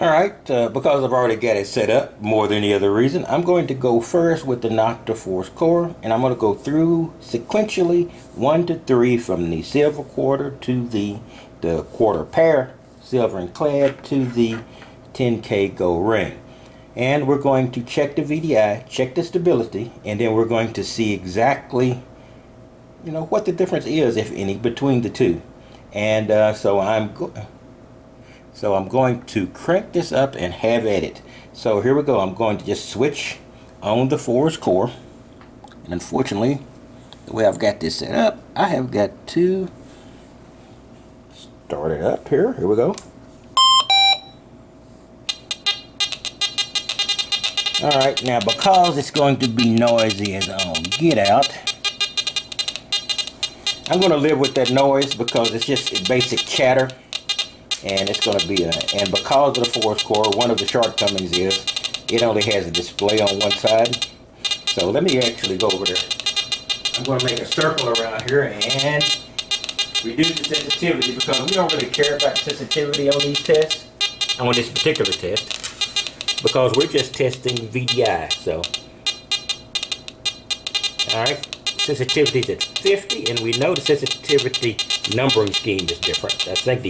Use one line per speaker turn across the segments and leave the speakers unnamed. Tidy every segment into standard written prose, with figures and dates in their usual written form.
Alright, because I've already got it set up more than any other reason, I'm going to go first with the Makro force core, and I'm going to go through sequentially 1 to 3 from the silver quarter to the quarter pair silver and clad to the 10K gold ring. And we're going to check the VDI, check the stability, and then we're going to see exactly, you know, what the difference is, if any, between the two. And so I'm going to crank this up and have at it. So here we go. I'm going to just switch on the force core. And unfortunately, the way I've got this set up, I have got to start it up here. Here we go. Alright, now because it's going to be noisy as all get out, I'm going to live with that noise because it's just basic chatter. And it's going to be and because of the force core, one of the shortcomings is it only has a display on one side. So let me actually go over there. I'm going to make a circle around here and reduce the sensitivity because we don't really care about sensitivity on these tests, on this particular test, because we're just testing VDI. So, alright, sensitivity is at 50, and we know the sensitivity numbering scheme is different. I think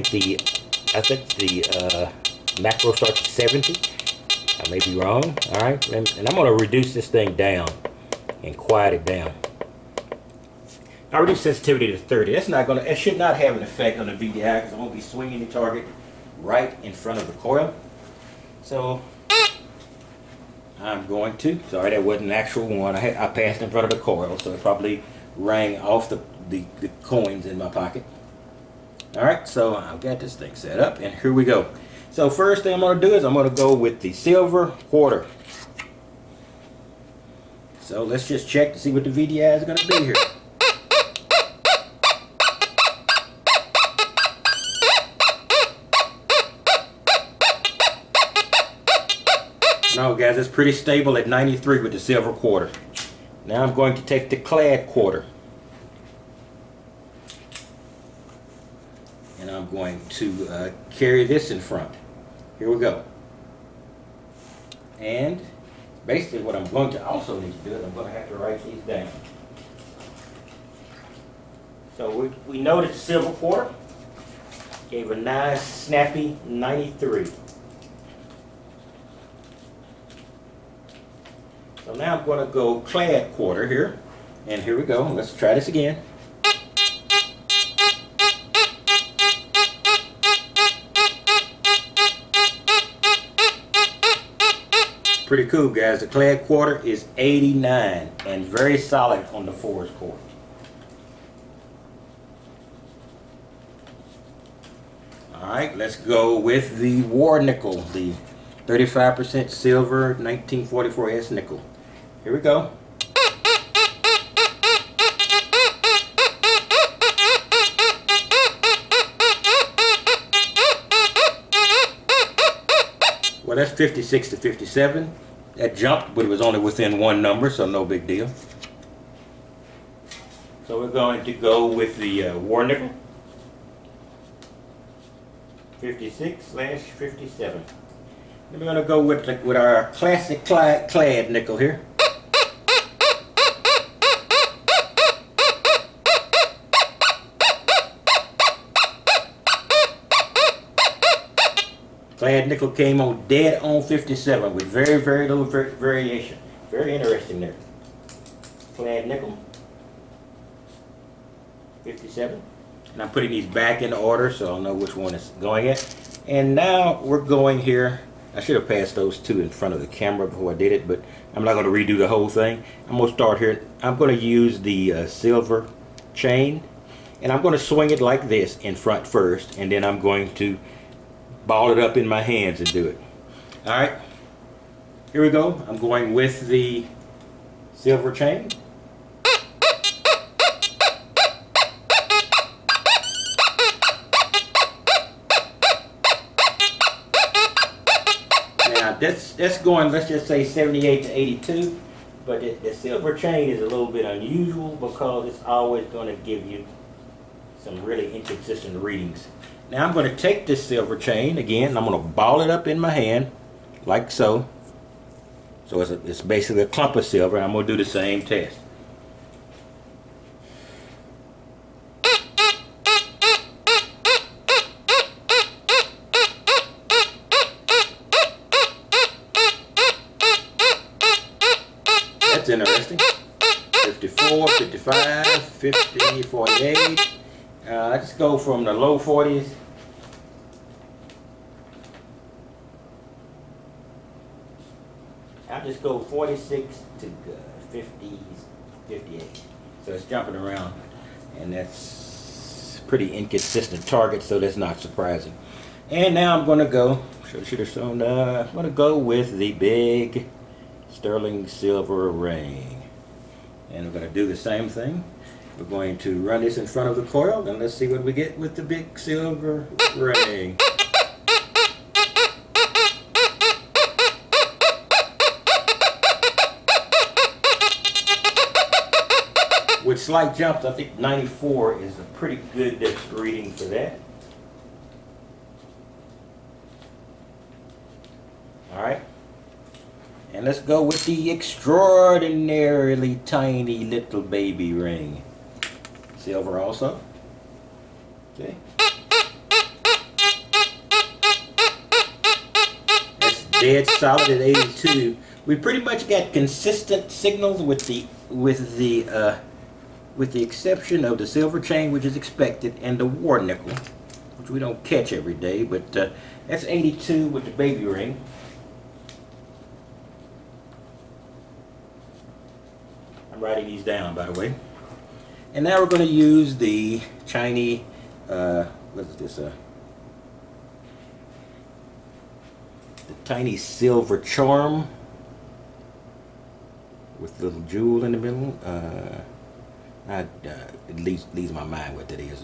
the macro starts at 70. I may be wrong. All right, and I'm going to reduce this thing down and quiet it down. I reduce sensitivity to 30. That's not going to. It should not have an effect on the VDI because I'm going to be swinging the target right in front of the coil. So I'm going to. Sorry, that wasn't an actual one. I passed in front of the coil, so it probably rang off the coins in my pocket. Alright, so I've got this thing set up, and here we go. So first thing I'm going to do is I'm going to go with the silver quarter. So let's just check to see what the VDI is going to be here. No guys, it's pretty stable at 93 with the silver quarter. Now I'm going to take the clad quarter. And I'm going to carry this in front. Here we go. And basically what I'm going to also need to do is I'm going to have to write these down. So we know that the silver quarter gave a nice snappy 93. So now I'm going to go clad quarter here. And here we go. Let's try this again. Pretty cool, guys. The clad quarter is 89 and very solid on the force core. Alright, let's go with the war nickel, the 35% silver 1944S nickel. Here we go. Well, that's 56 to 57. That jumped, but it was only within one number, so no big deal. So we're going to go with the war nickel. 56/57. Then we're going to go with our classic clad nickel here. Clad nickel came on dead on 57 with very little variation. Very interesting there. Clad nickel 57. And I'm putting these back in order so I'll know which one is going at. And now we're going here. I should have passed those two in front of the camera before I did it, but I'm not going to redo the whole thing. I'm going to start here. I'm going to use the silver chain, and I'm going to swing it like this in front first, and then I'm going to ball it up in my hands and do it. Alright, here we go. I'm going with the silver chain. Now that's going, let's just say 78 to 82, but the silver chain is a little bit unusual because it's always going to give you some really inconsistent readings. Now I'm going to take this silver chain again, and I'm going to ball it up in my hand, like so. So it's basically a clump of silver, and I'm going to do the same test. That's interesting. 54, 55, 50, 48. Let's go from the low 40s. I'll just go 46 to 50s, 58. So it's jumping around, and that's pretty inconsistent target, so that's not surprising. And now I'm going to go, should have shown, I'm going to go with the big sterling silver ring. And we're going to do the same thing. We're going to run this in front of the coil, and let's see what we get with the big silver ring. With slight jumps, I think 94 is a pretty good reading for that. Alright. And let's go with the extraordinarily tiny little baby ring. Silver also. Okay. That's dead solid at 82. We pretty much got consistent signals with the exception of the silver chain, which is expected, and the war nickel, which we don't catch every day, but that's 82 with the baby ring. I'm writing these down, by the way. And now we're going to use the Chinese, what is this, the tiny silver charm with a little jewel in the middle. It leaves my mind what that is.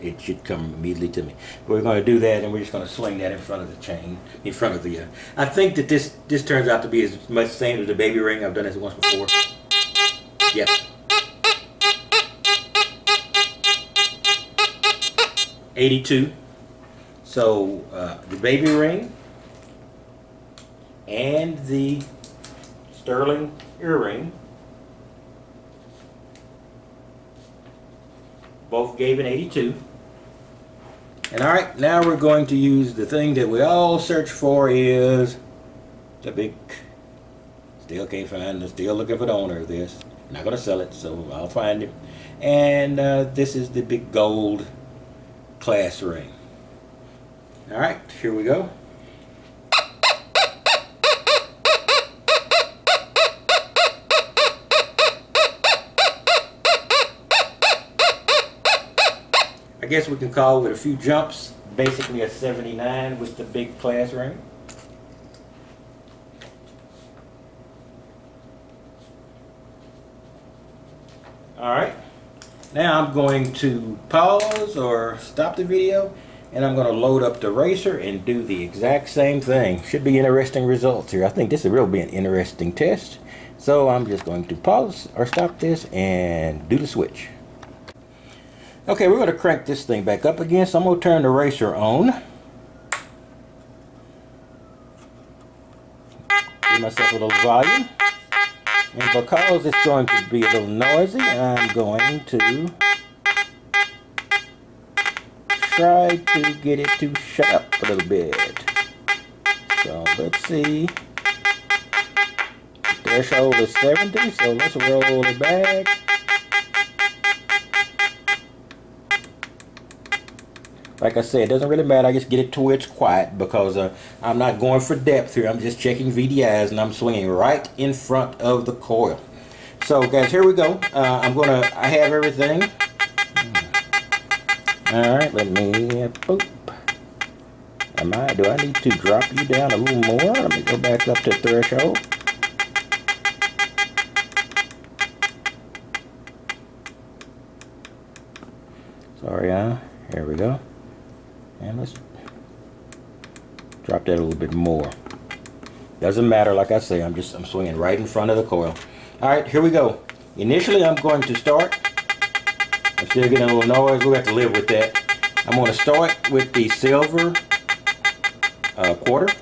It should come immediately to me. But we're going to do that, and we're just going to sling that in front of the chain, in front of the. I think that this turns out to be as much the same as the baby ring. I've done this once before. Yep. $82. So the baby ring and the sterling earring both gave an 82. And alright, now we're going to use the thing that we all search for, is the big, still can't find, still looking for the owner of this. Not going to sell it, so I'll find it. And this is the big gold class ring. Alright, here we go. I guess we can call it, with a few jumps, basically a 79 with the big class ring. Alright, now I'm going to pause or stop the video, and I'm going to load up the racer and do the exact same thing. Should be interesting results here. I think this will be an interesting test. So I'm just going to pause or stop this and do the switch. Okay, we're going to crank this thing back up again, so I'm going to turn the racer on. Give myself a little volume. And because it's going to be a little noisy, I'm going to try to get it to shut up a little bit. So let's see. The threshold is 70, so let's roll it back. Like I said, it doesn't really matter. I just get it to where it's quiet, because I'm not going for depth here. I'm just checking VDIs, and I'm swinging right in front of the coil. So guys, here we go. I have everything. Alright, let me, boop. Do I need to drop you down a little more? Let me go back up to threshold. Sorry, here we go. And let's drop that a little bit more. Doesn't matter, like I say, I'm swinging right in front of the coil. Alright, here we go. Initially I'm going to start. I'm still getting a little noise. We'll have to live with that. I'm going to start with the silver quarter.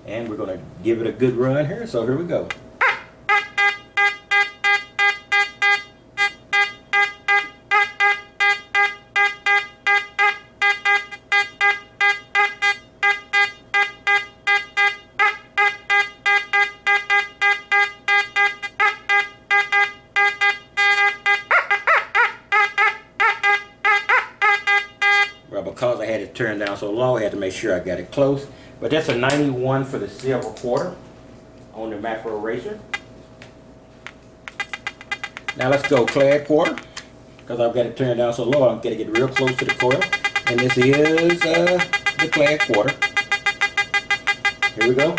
And we're going to give it a good run here. So here we go. Because I had it turned down so low, I had to make sure I got it close. But that's a 91 for the silver quarter on the Makro eraser. Now let's go clad quarter. Because I've got it turned down so low, I'm going to get real close to the coil. And this is the clad quarter. Here we go.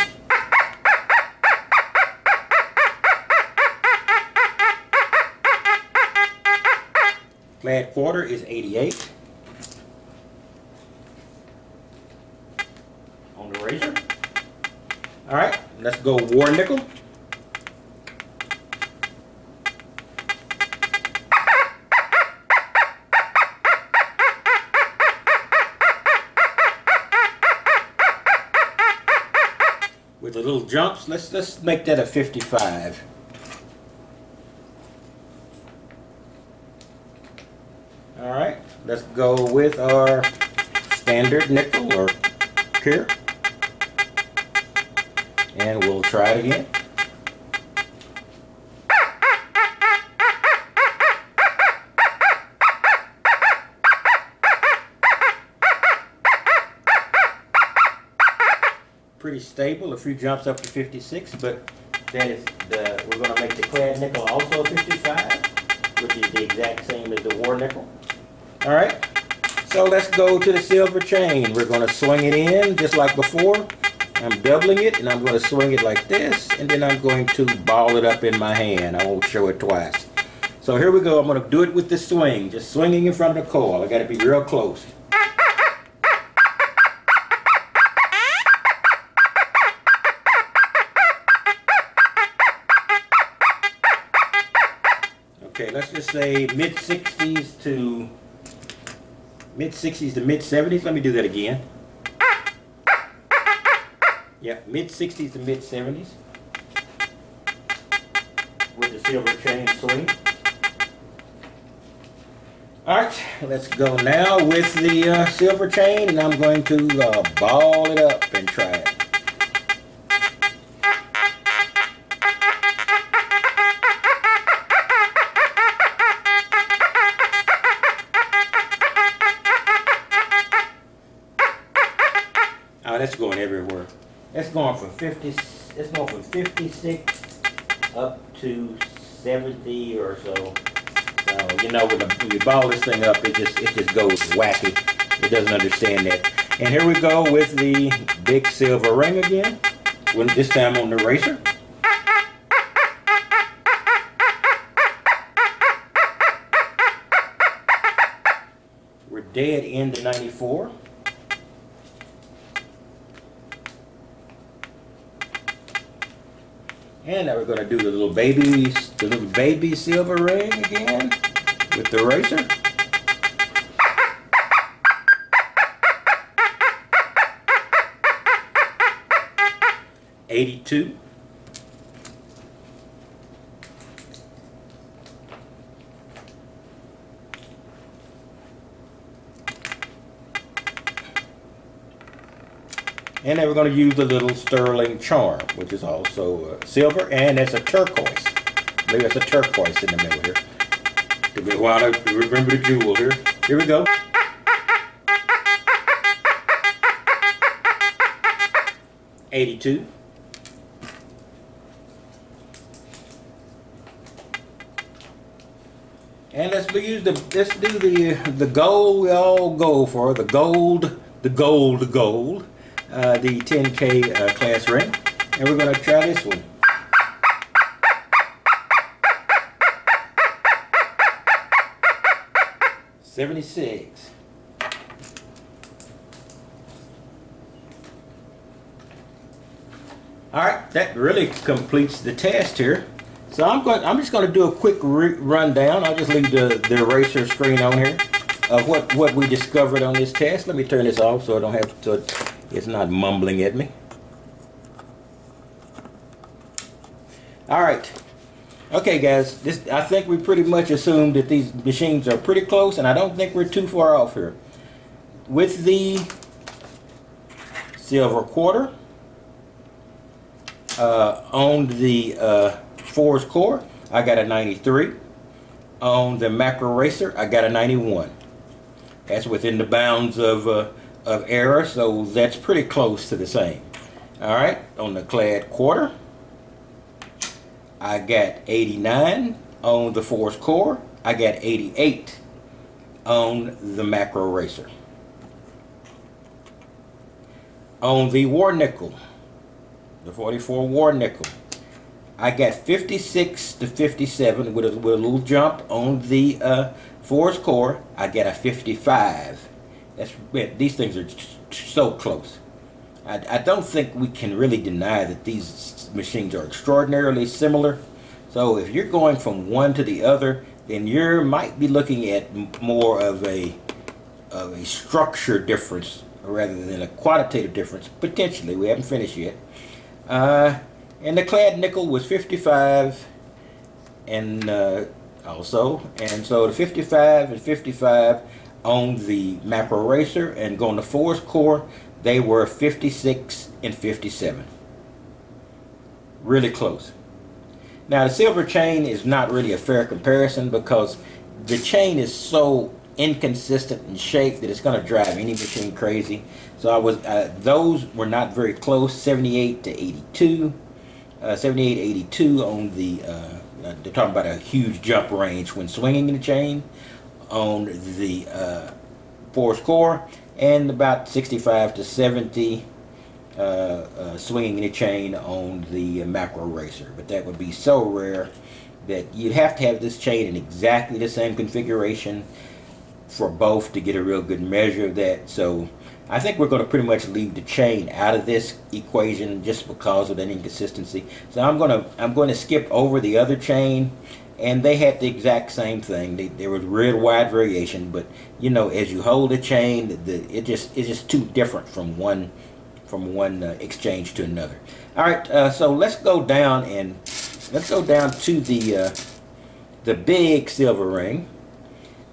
Clad quarter is 88. On the razor. Alright, let's go war nickel. With the little jumps, let's make that a 55. Alright, let's go with our standard nickel or cure. And we'll try it again. Pretty stable, a few jumps up to 56, but that is we're going to make the clad nickel also 55, which is the exact same as the war nickel. Alright, so let's go to the silver chain. We're going to swing it in just like before. I'm doubling it, and I'm going to swing it like this, and then I'm going to ball it up in my hand. I won't show it twice. So here we go. I'm going to do it with the swing, just swinging in front of the coil. I got to be real close. Okay, let's just say mid-60s to mid-70s. Let me do that again. Yeah, mid-60s to mid-70s with the silver chain swing. Alright, let's go now with the silver chain, and I'm going to ball it up and try it. Oh, that's going everywhere. It's going from 56 up to 70 or so. So you know, when you ball this thing up, it just goes wacky. It doesn't understand that. And here we go with the big silver ring again. This time on the eraser. We're dead into 94. And now we're going to do the little baby silver ring again with the eraser. $82. And then we're going to use the little sterling charm, which is also silver, and it's a turquoise. Maybe it's a turquoise in the middle here. Give me a while to remember the jewel here. Here we go. $82. And let's do the gold we all go for, the 10K class ring, and we're going to try this one. $76. Alright, that really completes the test here. So I'm just going to do a quick rundown. I'll just leave the eraser screen on here of what we discovered on this test. Let me turn this off so I don't have to, it's not mumbling at me. All right. Okay, guys. I think we pretty much assumed that these machines are pretty close, and I don't think we're too far off here. With the silver quarter on the Force core, I got a 93. On the Makro racer, I got a 91. That's within the bounds of error, so that's pretty close to the same. All right, on the clad quarter, I got 89. On the Force core, I got 88 on the Makro racer. On the war nickel, the 44 war nickel, I got 56 to 57 with a little jump. On the Force core, I got a 55. These things are so close. I don't think we can really deny that these machines are extraordinarily similar. So if you're going from one to the other, then you might be looking at more of a structure difference rather than a quantitative difference. Potentially, we haven't finished yet. And the clad nickel was 55, and also, and so the 55 and 55 on the Makro racer, and going to Force core, they were 56 and 57. Really close. Now the silver chain is not really a fair comparison because the chain is so inconsistent in shape that it's going to drive any machine crazy. So those were not very close. 78 to 82. 78 82 on the they're talking about a huge jump range when swinging the chain on the Force core, and about 65 to 70 swinging the chain on the Makro racer. But that would be so rare that you'd have to have this chain in exactly the same configuration for both to get a real good measure of that. So I think we're going to pretty much leave the chain out of this equation just because of that inconsistency. So I'm going to skip over the other chain, and they had the exact same thing. There was real wide variation, but you know, as you hold the chain, it's just too different from one exchange to another. All right, so let's go down to the big silver ring,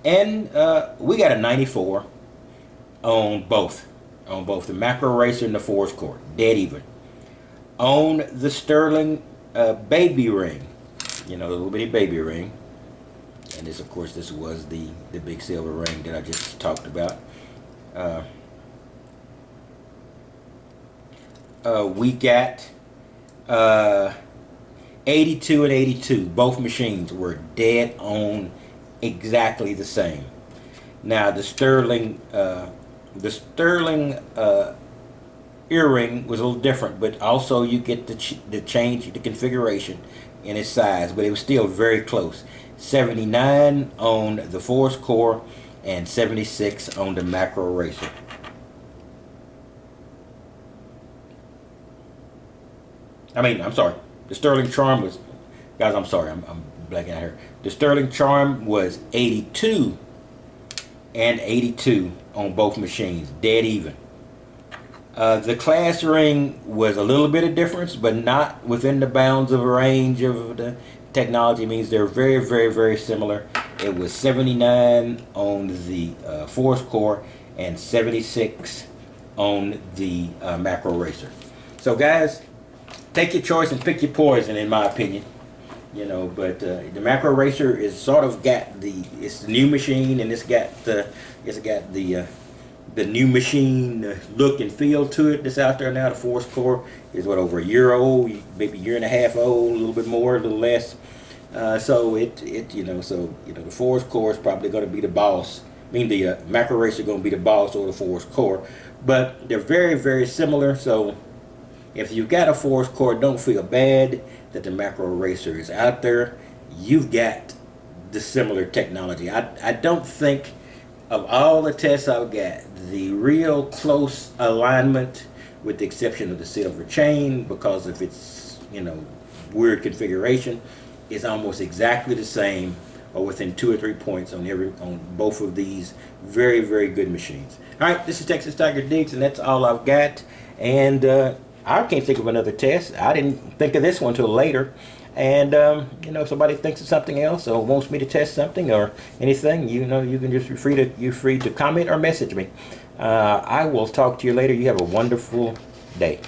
and we got a 94 on both the Makro racer and the Force core, dead even. On the sterling baby ring, you know, the little bitty baby ring, and this, of course, this was the big silver ring that I just talked about. We got 82 and 82. Both machines were dead on exactly the same. Now the sterling earring was a little different, but also you get the change the configuration in its size, but it was still very close. 79 on the Force core and 76 on the Makro racer. I'm sorry. The sterling charm was, guys, I'm sorry, I'm blanking out here. The sterling charm was 82 and 82 on both machines, dead even. The class ring was a little bit of difference, but not within the bounds of range of the technology. It means they're very, very, very similar. It was 79 on the Force core and 76 on the Makro racer. So guys, take your choice and pick your poison, in my opinion. You know, but the Makro racer is sort of it's the new machine, and it's got the new machine look and feel to it that's out there now. The Force core is over a year old, maybe a year and a half old, a little bit more, a little less. So the Force core is probably going to be the boss. The Makro racer is going to be the boss over the Force core, but they're very, very similar. So if you've got a Force core, don't feel bad that the Makro racer is out there. You've got the similar technology. I don't think, of all the tests I've got, the real close alignment, with the exception of the silver chain because of its weird configuration, is almost exactly the same, or within 2 or 3 points on both of these very, very good machines. All right, this is Texas Tiger Diggs, and that's all I've got. And I can't think of another test. I didn't think of this one till later. And you know, if somebody thinks of something else or wants me to test something or anything, you know, you can just you're free to comment or message me. I will talk to you later. You have a wonderful day.